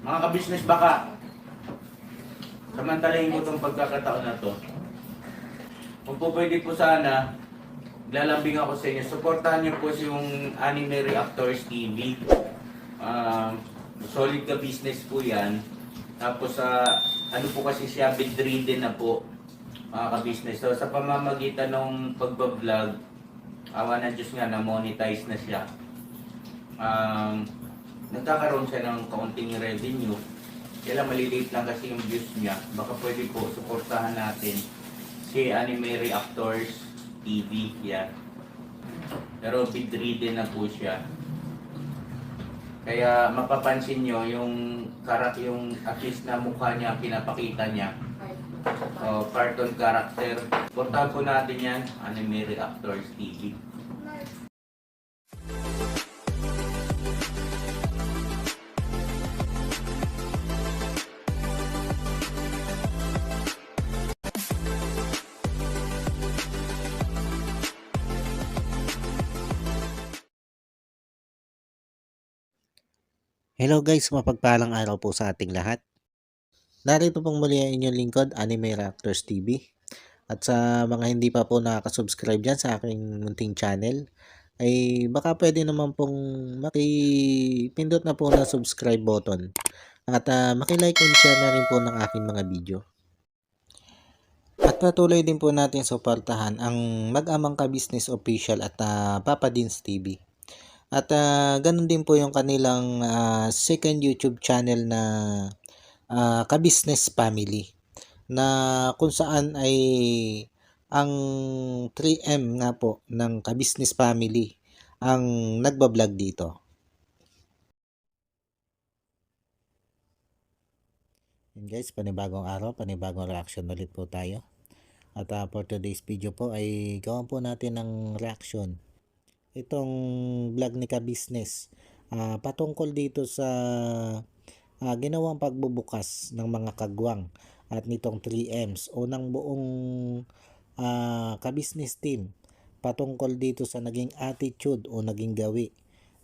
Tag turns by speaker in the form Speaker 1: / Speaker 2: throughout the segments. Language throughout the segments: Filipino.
Speaker 1: Mga kabisnes, baka samantalahin ko itong pagkakataon na to. Kung po pwede po sana, lalambing ako sa inyo. Supportahan niyo po yung Anime Reactors TV. Solid ka business po yan. Tapos ano po kasi siya, bedridden na po mga ka-business. So sa pamamagitan ng pagbablog, awa ng Diyos nga, na-monetize na siya. Nagkakaroon siya ng kaunting revenue. Kaya lang maliliit lang kasi yung views niya. Baka pwede po suportahan natin si Anime Reactors TV. Yan. Pero bedridden na po siya. Kaya mapapansin nyo yung yung artist na mukha niya, pinapakita niya. Cartoon character. Portahan po natin yan, Anime Reactors TV.
Speaker 2: Hello guys, mapagpalang araw po sa ating lahat. Narito pong muli ang inyong lingkod, Anime Reactors TV. At sa mga hindi pa po nakaka-subscribe dyan sa aking munting channel, ay baka pwede naman pong makipindot na po ng subscribe button. At makilike and share na rin po ng aking mga video. At patuloy din po natin suportahan ang Mag-amang Ka-Business Official at Papa Dins TV. At ganun din po yung kanilang second YouTube channel na Ka-Business Family, na kung saan ay ang 3M nga po ng Ka-Business Family ang nagbablog dito. And guys, panibagong araw, panibagong reaction ulit po tayo. At for today's video po ay gawan po natin ng reaction itong vlog ni Ka-Business patungkol dito sa ginawang pagbubukas ng mga kagwang at nitong 3Ms o ng buong Ka-Business team patungkol dito sa naging attitude o naging gawi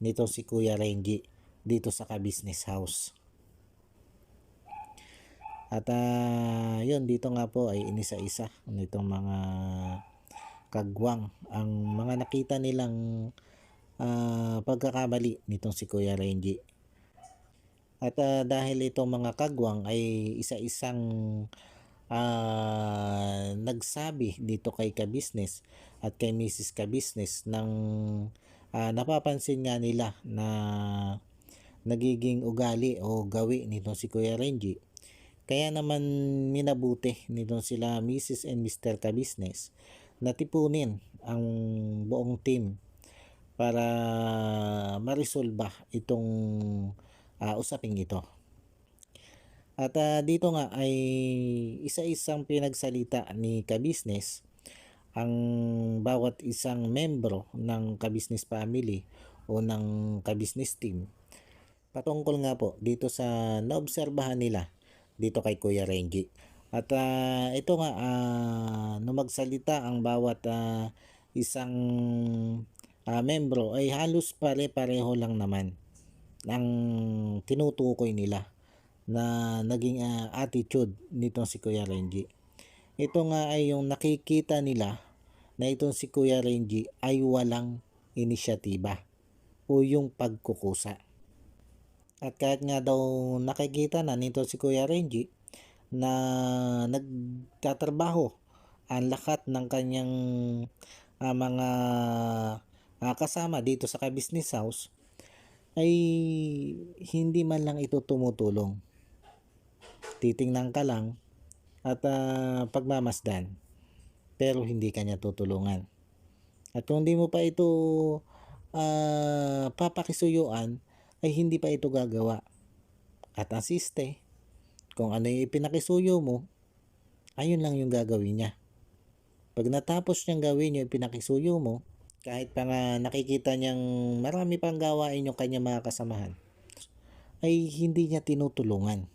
Speaker 2: nito si Kuya Renji dito sa Ka-Business House. At yun, dito nga po ay inisa-isa nitong mga kagwang ang mga nakita nilang pagkakamali nitong si Kuya Renji. At dahil itong mga kagwang ay isa-isang nagsabi dito kay Ka-Business at kay Mrs. Ka-Business ng napapansin nga nila na nagiging ugali o gawi nitong si Kuya Renji. Kaya naman minabuti nitong sila Mrs. and Mr. Ka-Business na tipunin ang buong team para marisolba itong usaping ito. At dito nga ay isa-isang pinagsalita ni Ka-Business ang bawat isang membro ng Ka-Business family o ng Ka-Business team patungkol nga po dito sa naobserbahan nila dito kay Kuya Renji. At ito nga nung magsalita ang bawat isang membro ay halos pare-pareho lang naman ang tinutukoy nila na naging attitude nitong si Kuya Renji. Ito nga ay yung nakikita nila na itong si Kuya Renji ay walang inisyatiba o yung pagkukusa. At kahit nga daw nakikita na nito si Kuya Renji na nagtatrabaho ang lahat ng kanyang mga kasama dito sa Ka-Business House, ay hindi man lang ito tumutulong. Titingnan ka lang at pagmamasdan, pero hindi kanya tutulungan. At kung hindi mo pa ito papakisuyuan, ay hindi pa ito gagawa. At asiste, kung ano yung ipinakisuyo mo, ayun lang yung gagawin niya. Pag natapos niyang gawin yung ipinakisuyo mo, kahit pa nga nakikita niyang marami pang gawain yung kanya mga kasamahan, ay hindi niya tinutulungan.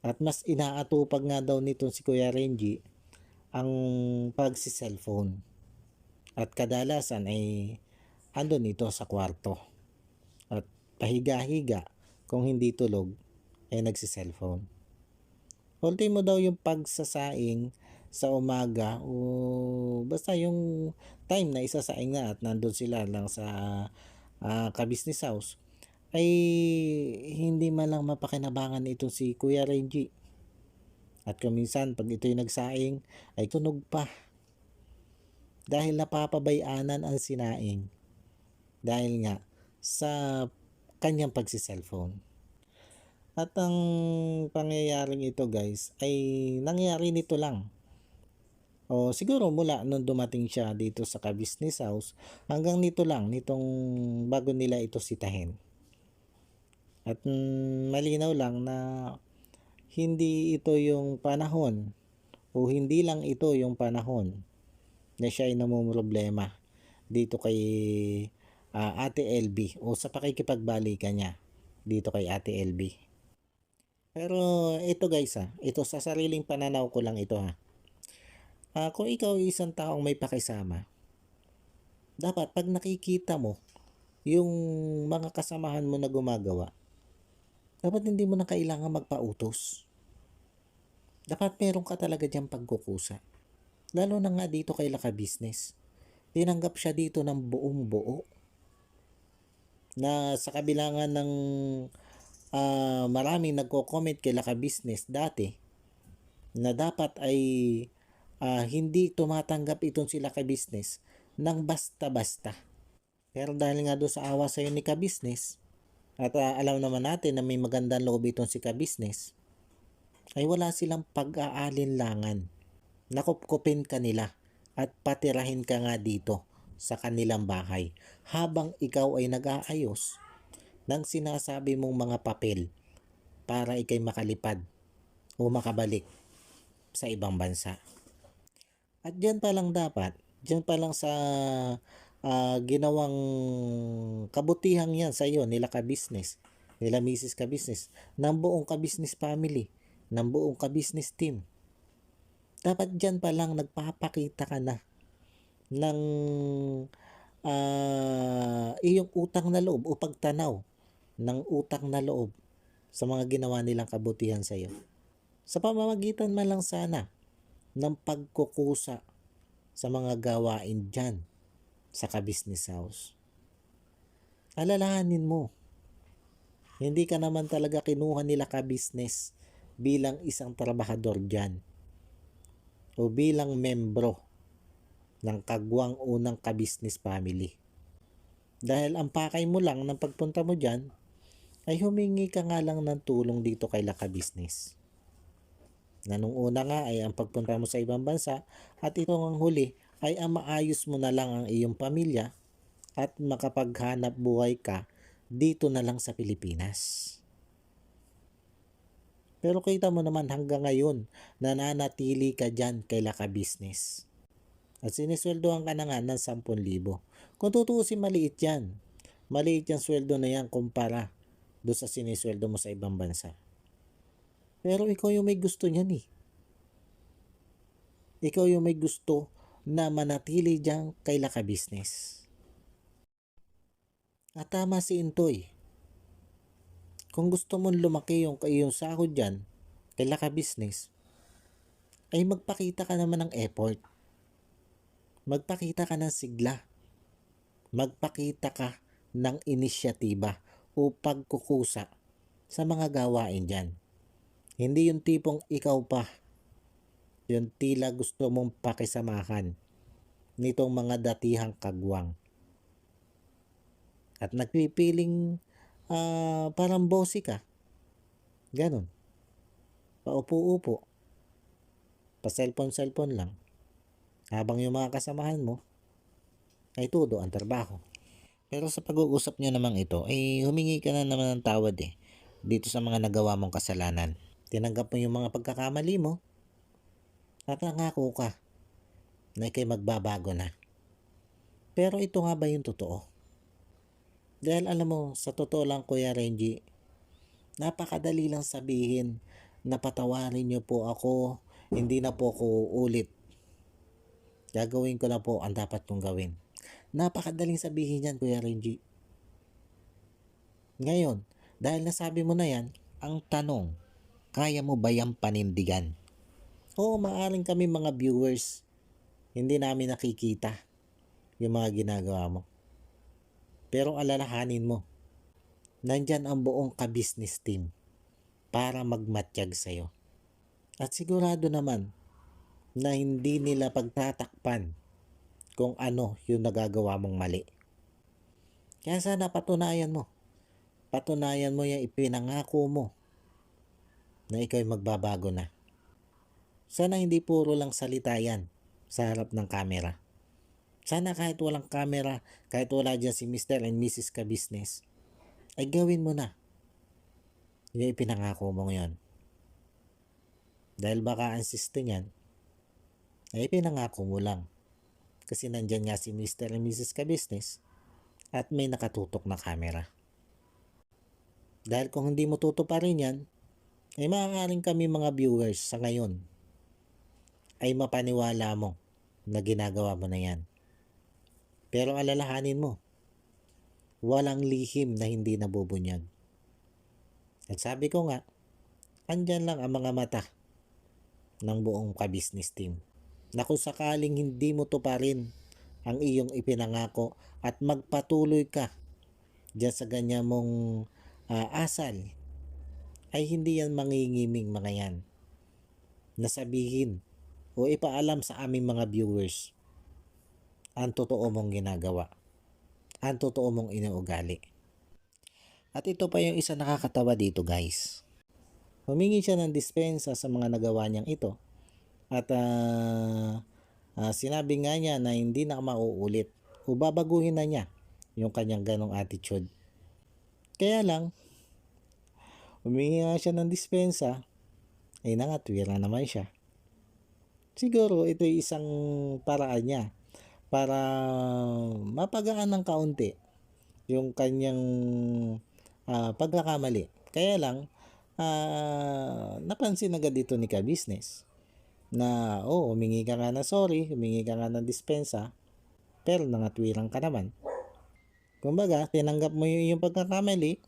Speaker 2: At mas inaatupag nga daw nito si Kuya Renji ang pagsi-cellphone. At kadalasan ay andun ito sa kwarto. At pahiga-higa kung hindi tulog, ay nagsi-cellphone. Ultimo daw yung pagsasaing sa umaga o basta yung time na isasaing na at nandun sila lang sa ka-business house ay hindi man lang mapakinabangan itong si Kuya Renji. At kung minsan pag ito'y nagsaing ay tunog pa dahil napapabayanan ang sinaing dahil nga sa kanyang pagsi-cellphone. At ang pangyayaring ito guys ay nangyari nito lang. O siguro mula nung dumating siya dito sa ka-business house hanggang nito lang, nitong bago nila ito sitahin. At malinaw lang na hindi ito yung panahon o hindi lang ito yung panahon na siya ay namumroblema dito kay Ate LB o sa pakikipagbalikan niya dito kay Ate LB. Pero ito guys ito sa sariling pananaw ko lang ito kung ikaw ay isang taong may pakisama, dapat pag nakikita mo yung mga kasamahan mo na gumagawa, dapat hindi mo na kailangan magpautos. Dapat meron ka talaga diyang pagkukusa. Lalo na nga dito kay Laka Business. Tinanggap siya dito ng buong buo. Na sa kabilangan ng maraming nagko-comment kay Laka Business dati na dapat ay hindi tumatanggap itong sila ka-business ng basta-basta. Pero dahil nga doon sa awa sa ni ka-business at alam naman natin na may magandang loob itong si ka-business ay wala silang pag-aalinlangan. Nakupkupin ka nila at patirahin ka nga dito sa kanilang bahay habang ikaw ay nag-aayos ng sinasabi mong mga papel para ikay makalipad o makabalik sa ibang bansa. At dyan pa lang dapat, dyan pa lang sa ginawang kabutihang yan sa iyo nila ka-business, nila Mrs. Ka-business, ng buong ka-business family, ng buong ka-business team. Dapat dyan pa lang nagpapakita ka na ng iyong utang na loob o pagtanaw ng utang na loob sa mga ginawa nilang kabutihan sa iyo. Sa pamamagitan man lang sana ng pagkukusa sa mga gawain dyan sa ka-business house. Alalahanin mo, hindi ka naman talaga kinuha nila ka-business bilang isang trabahador dyan o bilang membro ng kagwang unang ka-business family. Dahil ang pakay mo lang ng pagpunta mo dyan ay humingi ka nga lang ng tulong dito kay Laka Business. Na nung una nga ay ang pagpunta mo sa ibang bansa at ito ang huli ay ang maayos mo na lang ang iyong pamilya at makapaghanap buhay ka dito na lang sa Pilipinas. Pero kita mo naman hanggang ngayon nananatili ka dyan kay Laka Business. At sinisweldohan ka na nga ng 10,000. Kung tutuusin maliit yan. Maliit yung sweldo na yan kumpara doon sa sinisweldo mo sa ibang bansa. Pero ikaw yung may gusto niyan Ikaw yung may gusto na manatili dyan kay Laka Business. At tama si Intoy. Kung gusto mong lumaki yung iyong sahod dyan kay Laka Business, ay magpakita ka naman ng effort. Magpakita ka ng sigla. Magpakita ka ng inisyatiba o pagkukusa sa mga gawain dyan. Hindi yung tipong ikaw pa, yung tila gusto mong pakisamahan nitong mga datihang kagwang. At nagpipiling parang bossy ka. Ganon. Paupo-upo. Pa-cellphone lang. Habang yung mga kasamahan mo ay todo ang trabaho. Pero sa pag-uusap nyo namang ito, ay humingi ka na naman ng tawad dito sa mga nagawa mong kasalanan. Tinanggap mo yung mga pagkakamali mo at nangako ka na ikay magbabago na. Pero ito nga ba yung totoo? Dahil alam mo, sa totoo lang Kuya Renji, napakadali lang sabihin na patawarin niyo po ako, hindi na po ako ulit. Gagawin ko na po ang dapat kong gawin. Napakadaling sabihin yan Kuya Renji. Ngayon, Dahil nasabi mo na yan, ang tanong, kaya mo ba yung panindigan? Oo, maaring kami mga viewers, hindi namin nakikita yung mga ginagawa mo. Pero alalahanin mo, nandyan ang buong ka-business team para magmatyag sa'yo. At sigurado naman na hindi nila pagtatakpan kung ano yung nagagawa mong mali. Kaya sana patunayan mo. Patunayan mo yung ipinangako mo na ikaw'y magbabago na. Sana hindi puro lang salita yan sa harap ng camera. Sana kahit walang camera, kahit wala dyan si Mr. and Mrs. Ka-Business, ay gawin mo na yung ipinangako mo ngayon. Dahil baka ang siste niyan, ay ipinangako mo lang. Kasi nandyan nga si Mr. and Mrs. Ka-Business at may nakatutok na camera. Dahil kung hindi mo tutuparin yan, ay maaaring kami mga viewers sa ngayon ay mapaniwala mo na ginagawa mo na yan. Pero alalahanin mo, walang lihim na hindi nabubunyag. At sabi ko nga, andyan lang ang mga mata ng buong ka-business team na kung sakaling hindi mo tuparin ang iyong ipinangako at magpatuloy ka dyan sa ganyan mong asal, ay hindi yan mangingiming mga yan na sabihin o ipaalam sa aming mga viewers ang totoo mong ginagawa, ang totoo mong inuugali. At ito pa yung isa nakakatawa dito, guys. Humingi siya ng dispensa sa mga nagawa niyang ito at sinabi nga niya na hindi na mauulit o babaguhin na niya yung kanyang ganong attitude. Kaya lang, humingi nga siya ng dispensa, ay nangatwira naman siya. Siguro ito ay isang paraan niya para mapagaan ng kaunti yung kanyang pagkakamali. Kaya lang, napansin agad dito ni ka-business na humingi ka nga na sorry, humingi ka nga ng dispensa, pero nangatwirang ka naman. Kumbaga, tinanggap mo yung pagkakamali,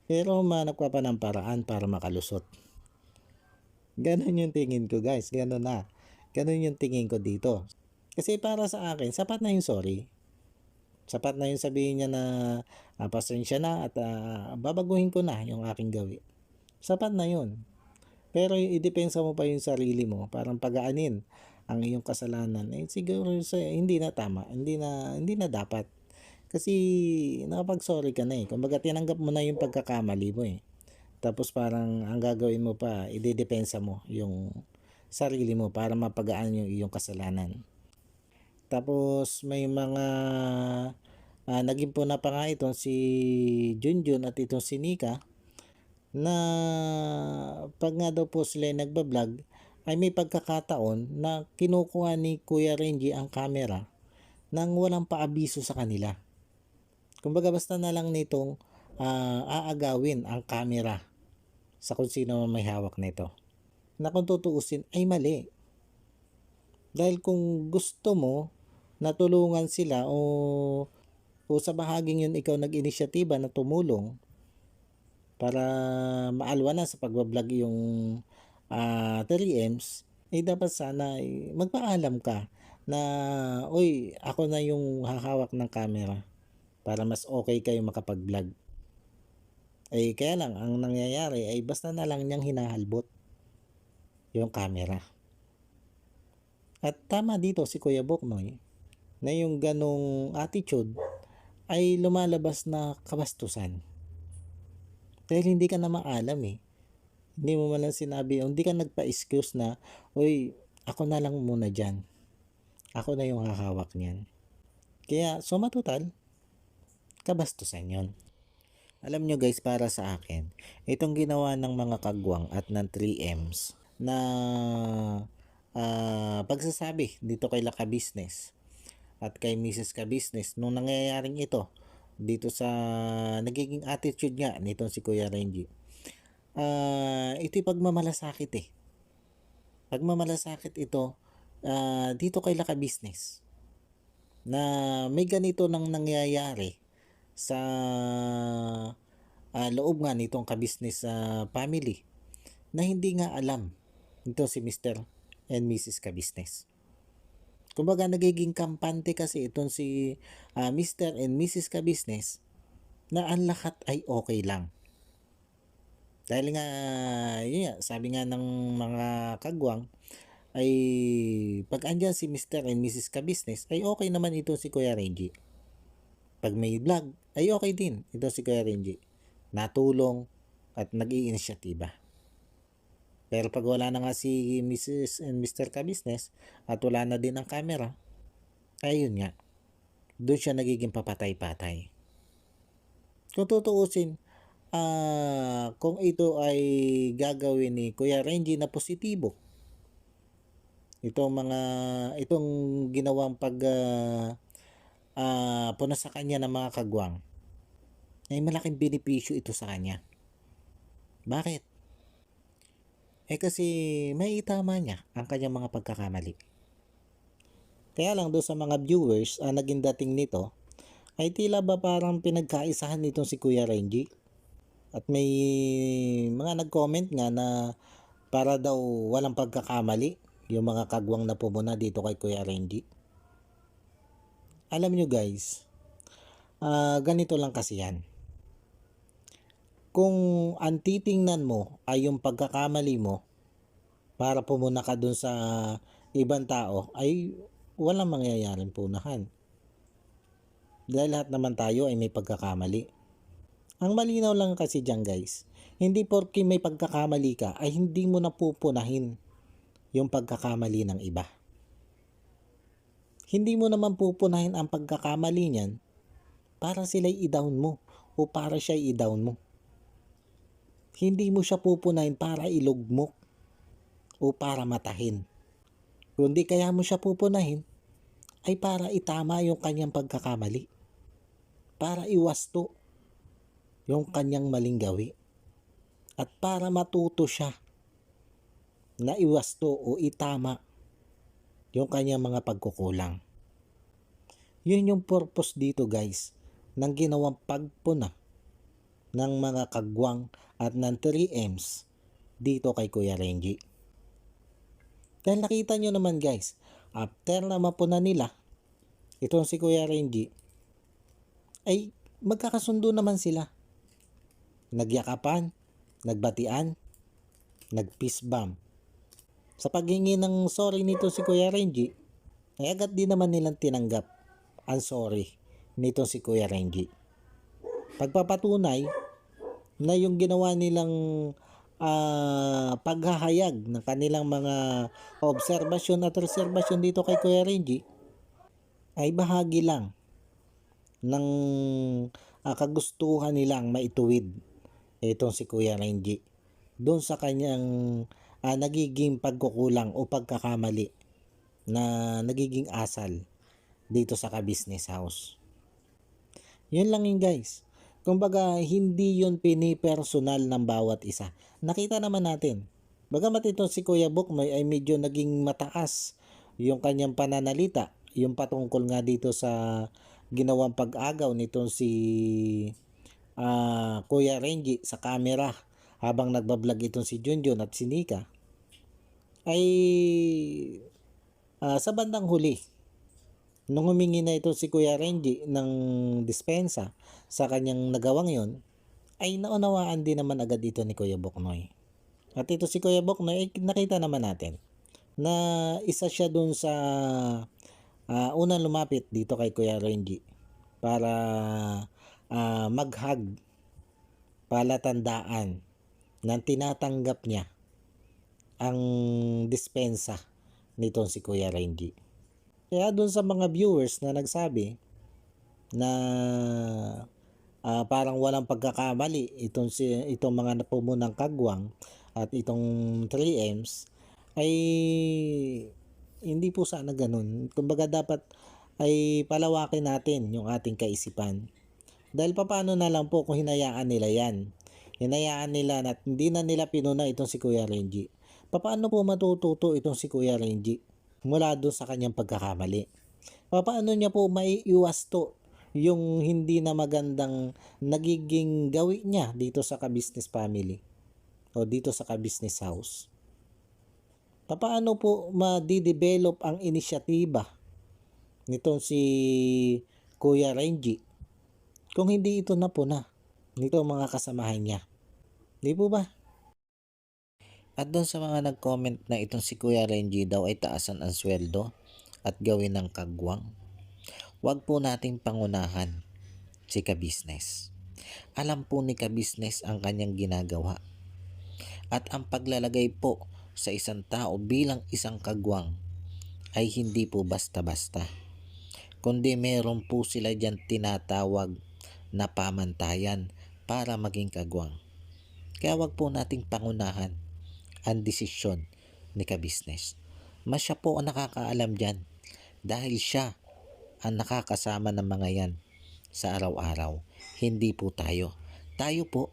Speaker 2: pero humanap ka pa ng paraan para makalusot. Ganon yung tingin ko, guys. Ganon na. Ganon yung tingin ko dito. Kasi para sa akin, sapat na yung sorry. Sapat na yung sabihin niya na pasensya na at babaguhin ko na yung aking gawi. Sapat na yun. Pero yung idepensa mo pa yung sarili mo, parang pagaanin ang iyong kasalanan, siguro hindi na tama, hindi na dapat. Kasi nakapag-sorry ka na Kumbaga tinanggap mo na yung pagkakamali mo Tapos parang ang gagawin mo pa, idedepensa mo yung sarili mo para mapagaan yung iyong kasalanan. Tapos may mga naging puna pa nga itong si Junjun at itong si Nika na pag nga daw po sila nagbablog ay may pagkakataon na kinukuha ni Kuya Renji ang camera nang walang paabiso sa kanila. Kumbaga basta na lang nitong aagawin ang camera sa kung sino may hawak nito. Na kung tutuusin ay mali. Dahil kung gusto mo na tulungan sila o sa bahaging yun ikaw nag-inisyatiba na tumulong para maalwa na sa pagbablog yung 3Ms, dapat sana magpaalam ka na, uy, ako na yung hahawak ng camera para mas okay kayo makapag-vlog. Kaya lang, ang nangyayari ay basta na lang niyang hinahalbot yung camera. At tama dito si Kuya Boknoy na yung ganong attitude ay lumalabas na kabastusan. Dahil hindi ka na maalam Hindi mo man lang sinabi, hindi ka nagpa-excuse na, uy, ako na lang muna dyan. Ako na yung hahawak niyan. Kaya, suma total, kabastusan yon. Alam nyo guys, para sa akin, itong ginawa ng mga kagwang at ng 3Ms na pagsasabi dito kay Laka Business at kay Mrs. Ka Business nung nangyayaring ito dito sa nagiging attitude nga nitong si Kuya Renji, ito'y pagmamalasakit pagmamalasakit ito dito kay Laka Business na may ganito nang nangyayari sa loob nga nitong kabisnes family na hindi nga alam ito si Mr. and Mrs. Kabisnes. Kumbaga nagiging kampante kasi itong si Mr. and Mrs. Kabisnes na ang lahat ay okay lang. Dahil nga, yun nga, sabi nga ng mga kagwang, ay pag andyan si Mr. and Mrs. Kabisnes, ay okay naman ito si Kuya Renji. Pag may vlog, ay okay din ito si Kuya Renji. Natulong at nag-iinisyatiba. Pero pag wala na nga si Mrs. and Mr. Kabisnes at wala na din ang camera, ay yun nga, doon siya nagiging papatay-patay. Kung tutuusin, kung ito ay gagawin ni Kuya Renji na positibo, itong ginawang puna sa kanya ng mga kagwang, ay malaking benepisyo ito sa kanya. Bakit? Kasi may itama niya ang kanyang mga pagkakamali. Kaya lang doon sa mga viewers, naging dating nito, ay tila ba parang pinagkaisahan nitong si Kuya Renji. At may mga nag-comment nga na para daw walang pagkakamali yung mga kagwang na pumuna dito kay Kuya Renji. Alam nyo guys, ganito lang kasi yan. Kung ang titingnan mo ay yung pagkakamali mo para pumuna ka dun sa ibang tao, ay walang mangyayaring punahan. Dahil lahat naman tayo ay may pagkakamali. Ang malinaw lang kasi dyan guys, hindi porke may pagkakamali ka ay hindi mo na pupunahin yung pagkakamali ng iba. Hindi mo naman pupunahin ang pagkakamali niyan para sila'y i-down mo o para siya'y i-down mo. Hindi mo siya pupunahin para ilugmok o para matahin. Kundi kaya mo siya pupunahin ay para itama yung kanyang pagkakamali. Para iwasto yung kanyang maling gawi. At para matuto siya na iwasto o itama yung kanyang mga pagkukulang. Yun yung purpose dito guys ng ginawang pagpuna ng mga kagwang at ng 3Ms dito kay Kuya Renji. Dahil nakita nyo naman guys, after na mapuna nila itong si Kuya Renji, ay magkakasundo naman sila. Nagyakapan, nagbatian, nag-peace bomb. Sa paghingi ng sorry nito si Kuya Renji, ay agad din naman nilang tinanggap ang sorry nito si Kuya Renji. Pagpapatunay na yung ginawa nilang paghahayag ng kanilang mga obserbasyon at reserbasyon dito kay Kuya Renji ay bahagi lang ng kagustuhan nilang maituwid itong si Kuya Renji doon sa kanyang nagiging pagkukulang o pagkakamali na nagiging asal dito sa ka-business house. Yun lang yun guys. Kumbaga hindi yun pinipersonal ng bawat isa. Nakita naman natin. Bagamat itong si Kuya Buknoy ay medyo naging mataas yung kanyang pananalita, yung patungkol nga dito sa ginawang pag-agaw nitong si Kuya Renji sa camera habang nagbablog itong si Junjun at si Nika, ay sa bandang huli nung humingi na ito si Kuya Renji ng dispensa sa kanyang nagawang yon, ay naunawaan din naman agad ito ni Kuya Buknoy. At ito si Kuya Buknoy ay nakita naman natin na isa siya dun sa unang lumapit dito kay Kuya Renji para mag-hug, palatandaan na tinatanggap niya ang dispensa nitong si Kuya Renji. Kaya dun sa mga viewers na nagsabi na parang walang pagkakamali itong mga napumunang kagwang at itong 3Ms, ay hindi po sana ganun. Kumbaga dapat ay palawakin natin yung ating kaisipan. Dahil paano na lang po kung hinayaan nila yan. Hinayaan nila at hindi na nila pinuna itong si Kuya Renji. Paano po matututo itong si Kuya Renji mula doon sa kanyang pagkakamali? Paano niya po maiiwasto yung hindi na magandang nagiging gawi niya dito sa ka-business family o dito sa ka-business house. Paano po ma-develop ang inisyatiba nitong si Kuya Renji kung hindi ito napuna nito mga kasamahan niya? Di po ba? At doon sa mga nag-comment na itong si Kuya Renji daw ay taasan ang sweldo at gawin ng kagwang, wag po nating pangunahan si ka-business. Alam po ni ka-business ang kanyang ginagawa. At ang paglalagay po sa isang tao bilang isang kagwang ay hindi po basta-basta. Kundi meron po sila dyan tinatawag na pamantayan para maging kagwang. Kaya wag po nating pangunahan ang desisyon ni ka-business. Mas siya po ang nakakaalam dyan dahil siya ang nakakasama ng mga yan sa araw-araw. Hindi po tayo. Tayo po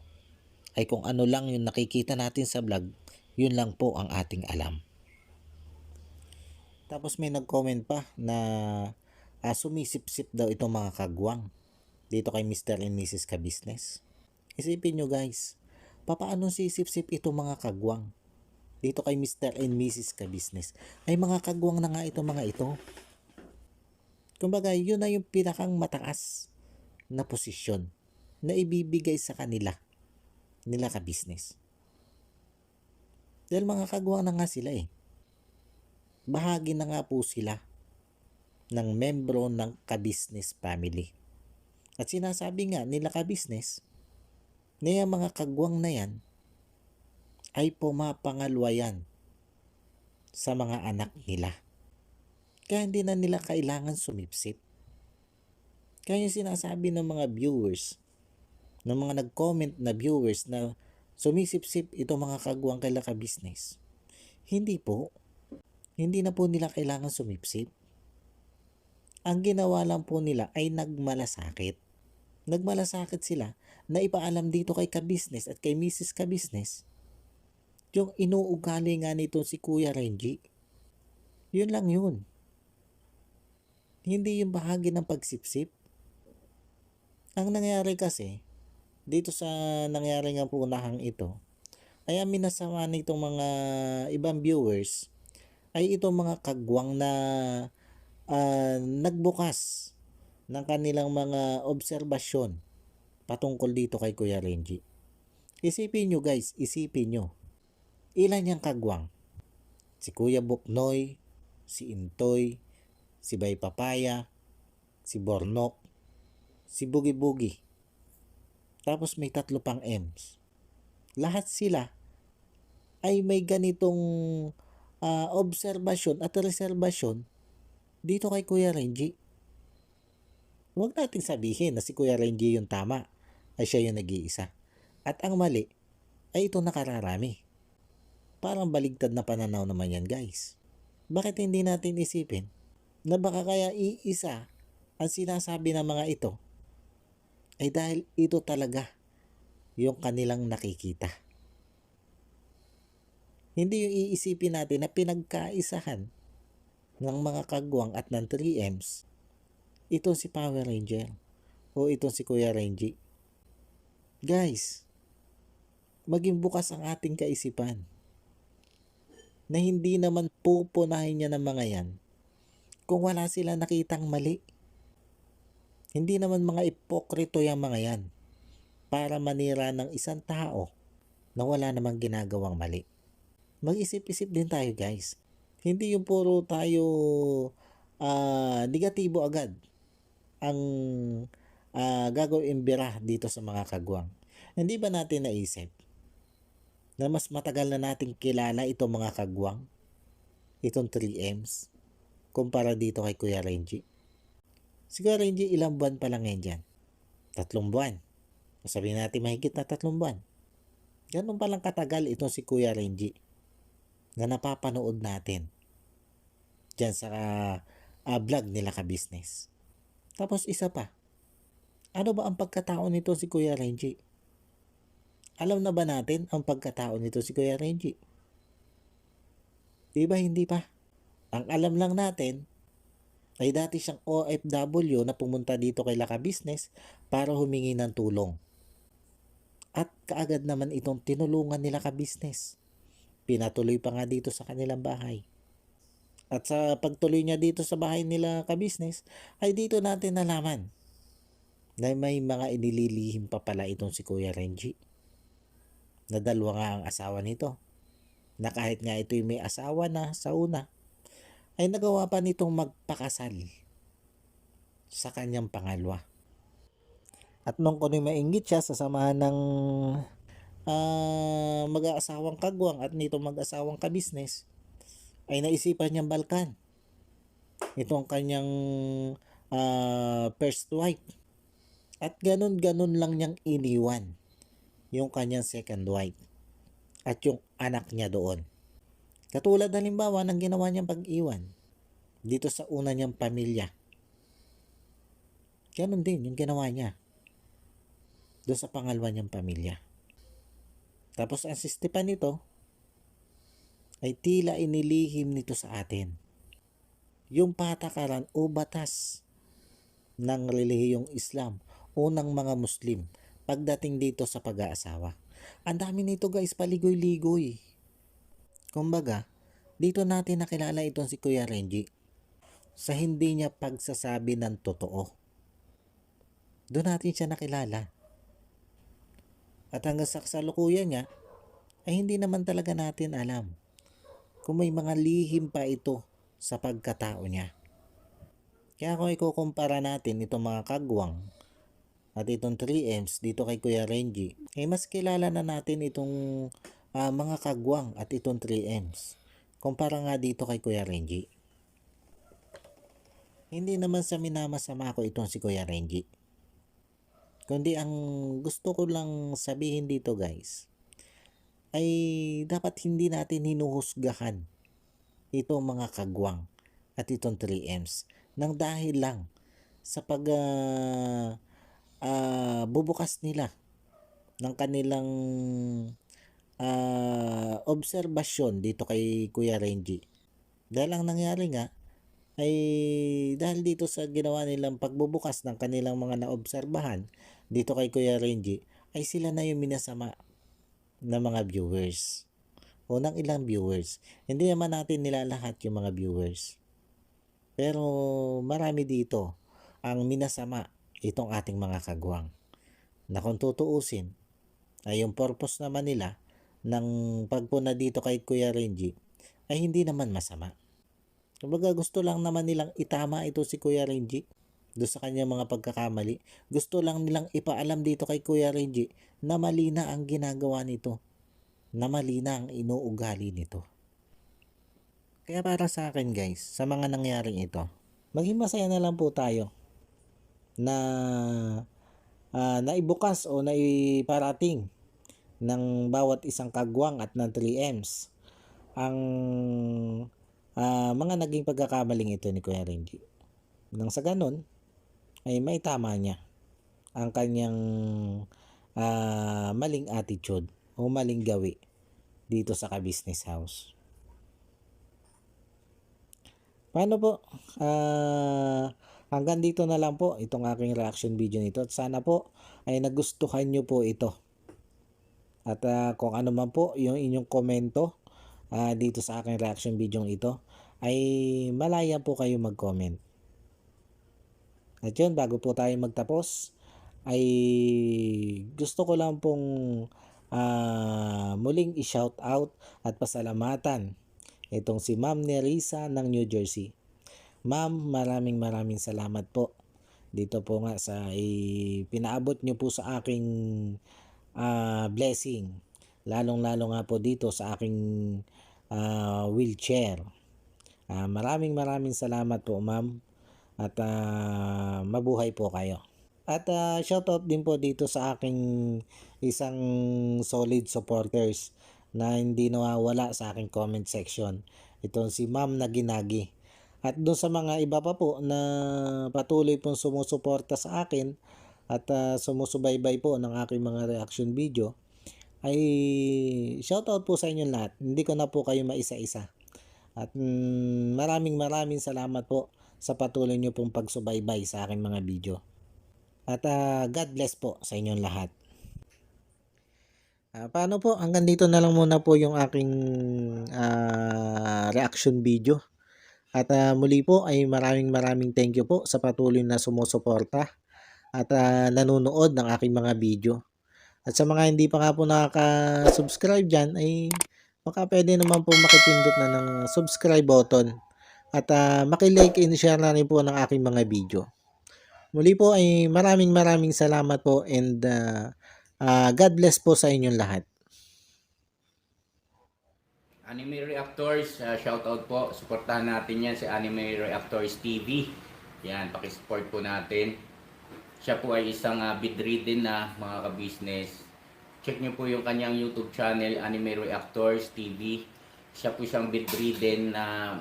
Speaker 2: ay kung ano lang yung nakikita natin sa vlog, yun lang po ang ating alam. Tapos may nag-comment pa na sumisip-sip daw itong mga kagwang dito kay Mr. and Mrs. Ka-Business. Isipin nyo guys, paano sisip-sip itong mga kagwang dito kay Mr. and Mrs. Ka-Business? Ay mga kagwang na nga itong mga ito. Kumbaga, yun na yung pinakang mataas na posisyon na ibibigay sa kanila nila ka-business. Dahil mga kagwang na nga sila eh. Bahagi na nga po sila ng membro ng ka-business family. At sinasabi nga nila ka-business na yung mga kagwang na yan ay pumapangalwayan sa mga anak nila. Kaya hindi na nila kailangan sumipsip. Kaya yung sinasabi ng mga viewers, ng mga nag-comment na viewers na sumisip-sip itong mga kagwang kaila ka-business, hindi po. Hindi na po nila kailangan sumipsip. Ang ginawa lang po nila ay nagmalasakit. Nagmalasakit sila na ipaalam dito kay ka-business at kay Mrs. Ka-Business yung inuugali nga nito si Kuya Renji. Yun lang yun. Hindi yung bahagi ng pagsipsip. Ang nangyari kasi, dito sa nangyari nga po nahang ito, ay ang minasama nitong mga ibang viewers ay itong mga kagwang na nagbukas ng kanilang mga obserbasyon patungkol dito kay Kuya Renji. Isipin nyo guys, isipin nyo. Ilan yung kagwang? Si Kuya Buknoy, si Intoy, si Bay Papaya, si Bornok, si Bugi Bugi. Tapos may 3 pang M's. Lahat sila ay may ganitong obserbasyon at reserbasyon dito kay Kuya Renji. Huwag nating sabihin na si Kuya Renji yung tama ay siya yung nag-iisa. At ang mali ay ito nakararami. Parang baligtad na pananaw naman yan guys. Bakit hindi natin isipin na baka kaya iisa ang sinasabi ng mga ito ay dahil ito talaga yung kanilang nakikita. Hindi yung iisipin natin na pinagkaisahan ng mga kagwang at ng 3Ms itong si Power Ranger o itong si Kuya Renji. Guys, maging bukas ang ating kaisipan na hindi naman pupunahin niya ng mga yan kung wala sila nakitang mali. Hindi naman mga ipokrito yung mga yan para manira ng isang tao na wala namang ginagawang mali. Mag-isip-isip din tayo guys. Hindi yung puro tayo negatibo agad ang gagawin bira dito sa mga kagwang. Hindi ba natin naisip na mas matagal na nating kilala itong mga kagwang, itong 3Ms, kumpara dito kay Kuya Renji? Si Kuya Renji ilang buwan pa lang yan dyan? 3 buwan. Sabihin natin mahigit na 3 buwan. Ganun palang katagal itong si Kuya Renji na napapanood natin dyan sa vlog nila ka-business. Tapos isa pa, ano ba ang pagkatao nito si Kuya Renji? Alam na ba natin ang pagkatao nito si Kuya Renji? Diba hindi pa? Ang alam lang natin ay dati siyang OFW na pumunta dito kay Laka Business para humingi ng tulong. At kaagad naman itong tinulungan nila ka business. Pinatuloy pa nga dito sa kanilang bahay. At sa pagtuloy niya dito sa bahay nila ka business, ay dito natin nalaman na may mga inililihim pa pala itong si Kuya Renji. Na dalawa nga ang asawa nito. Na kahit nga ito'y may asawa na sa una, ay nagawa pa nitong magpakasal sa kanyang pangalawa. At nung kuno'y mainggit siya sa samahan ng mag-aasawang kagwang at nitong mag-asawang ka-business, ay naisipan niyang balkan itong kanyang first wife. At ganun-ganun lang niyang iniwan yung kanyang second wife at yung anak niya doon. Katulad halimbawa ng ginawa niyang pag-iwan dito sa una niyang pamilya. Ganun din yung ginawa niya doon sa pangalawa niyang pamilya. Tapos ang sistema nito ay tila inilihim nito sa atin yung patakaran o batas ng relihiyong Islam o ng mga Muslim pagdating dito sa pag-aasawa. Ang dami nito guys, paligoy-ligoy. Kumbaga, dito natin nakilala itong si Kuya Renji sa hindi niya pagsasabi ng totoo. Doon natin siya nakilala. At hanggang sa kasalukuyan niya, ay hindi naman talaga natin alam kung may mga lihim pa ito sa pagkatao niya. Kaya kung ikukumpara natin itong mga kagwang at itong 3Ms dito kay Kuya Renji, ay mas kilala na natin itong mga kagwang at itong 3Ms. Kumpara nga dito kay Kuya Renji. Hindi naman sa minamasama ko itong si Kuya Renji. Kundi ang gusto ko lang sabihin dito guys, ay dapat hindi natin hinuhusgahan itong mga kagwang at itong 3Ms nang dahil lang sa bubukas nila ng kanilang obserbasyon dito kay Kuya Renji. Dahil ang nangyari nga ay dahil dito sa ginawa nilang pagbubukas ng kanilang mga naobserbahan dito kay Kuya Renji, ay sila na yung minasama ng mga viewers o ng ilang viewers. Hindi naman natin nilalahat yung mga viewers, pero marami dito ang minasama itong ating mga kagwang na kung tutuusin ay yung purpose naman nila ng pagpuna dito kay Kuya Renji ay hindi naman masama. Kumbaga gusto lang naman nilang itama ito si Kuya Renji doon sa kanyang mga pagkakamali. Gusto lang nilang ipaalam dito kay Kuya Renji na mali na ang ginagawa nito, na mali na ang inuugali nito. Kaya para sa akin guys, sa mga nangyaring ito, maging masaya na lang po tayo na naibukas o naiparating ng bawat isang kagwang at ng 3Ms ang mga naging pagkakamaling ito ni Kuya Renji. Nang sa ganun, ay may tama niya ang kanyang maling attitude o maling gawi dito sa ka-business house. Paano po? Hanggang dito na lang po itong aking reaction video nito. At sana po ay nagustuhan nyo po ito. At kung ano man po yung inyong komento dito sa aking reaction video ito, ay malaya po kayo mag-comment. At yun, bago po tayo magtapos, ay gusto ko lang pong muling i-shout out at pasalamatan itong si Ma'am Nerissa ng New Jersey. Ma'am, maraming salamat po dito po nga sa pinaabot nyo po sa aking blessing, lalong-lalo nga po dito sa aking wheelchair. Maraming salamat po ma'am, at mabuhay po kayo. At shoutout din po dito sa aking isang solid supporters na hindi nawawala sa aking comment section. Ito si Ma'am Naginagi. At doon sa mga iba pa po na patuloy pong sumusuporta sa akin at sumusubaybay po ng aking mga reaction video, ay shoutout po sa inyo lahat. Hindi ko na po kayo maisa-isa. At maraming salamat po sa patuloy nyo pong pagsubaybay sa aking mga video. At God bless po sa inyong lahat. Paano po, hanggang dito na lang muna po yung aking reaction video. At muli po ay maraming thank you po sa patuloy na sumusuporta at nanonood ng aking mga video. At sa mga hindi pa nga po nakaka-subscribe dyan ay baka pwede naman po makipindot na ng subscribe button at maki-like and share na rin po ng aking mga video. Muli po ay maraming salamat po and God bless po sa inyong lahat.
Speaker 1: Anime Reactors, shoutout po. Suportahan natin yan si Anime Reactors TV. Yan, pakisupport po natin. Siya po ay isang bedridden na mga ka-business. Check nyo po yung kanyang YouTube channel, Anime Reactors TV. Siya po siyang bedridden na,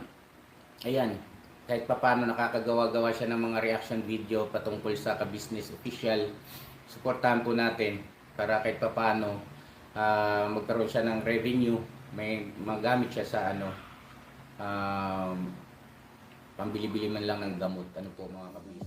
Speaker 1: ayan, kahit papano nakakagawa-gawa siya ng mga reaction video patungkol sa ka-business official. Suportahan po natin para kahit papano magkaroon siya ng revenue. May magamit siya sa pambili-bili man lang ng gamot. Ano po mga kabis.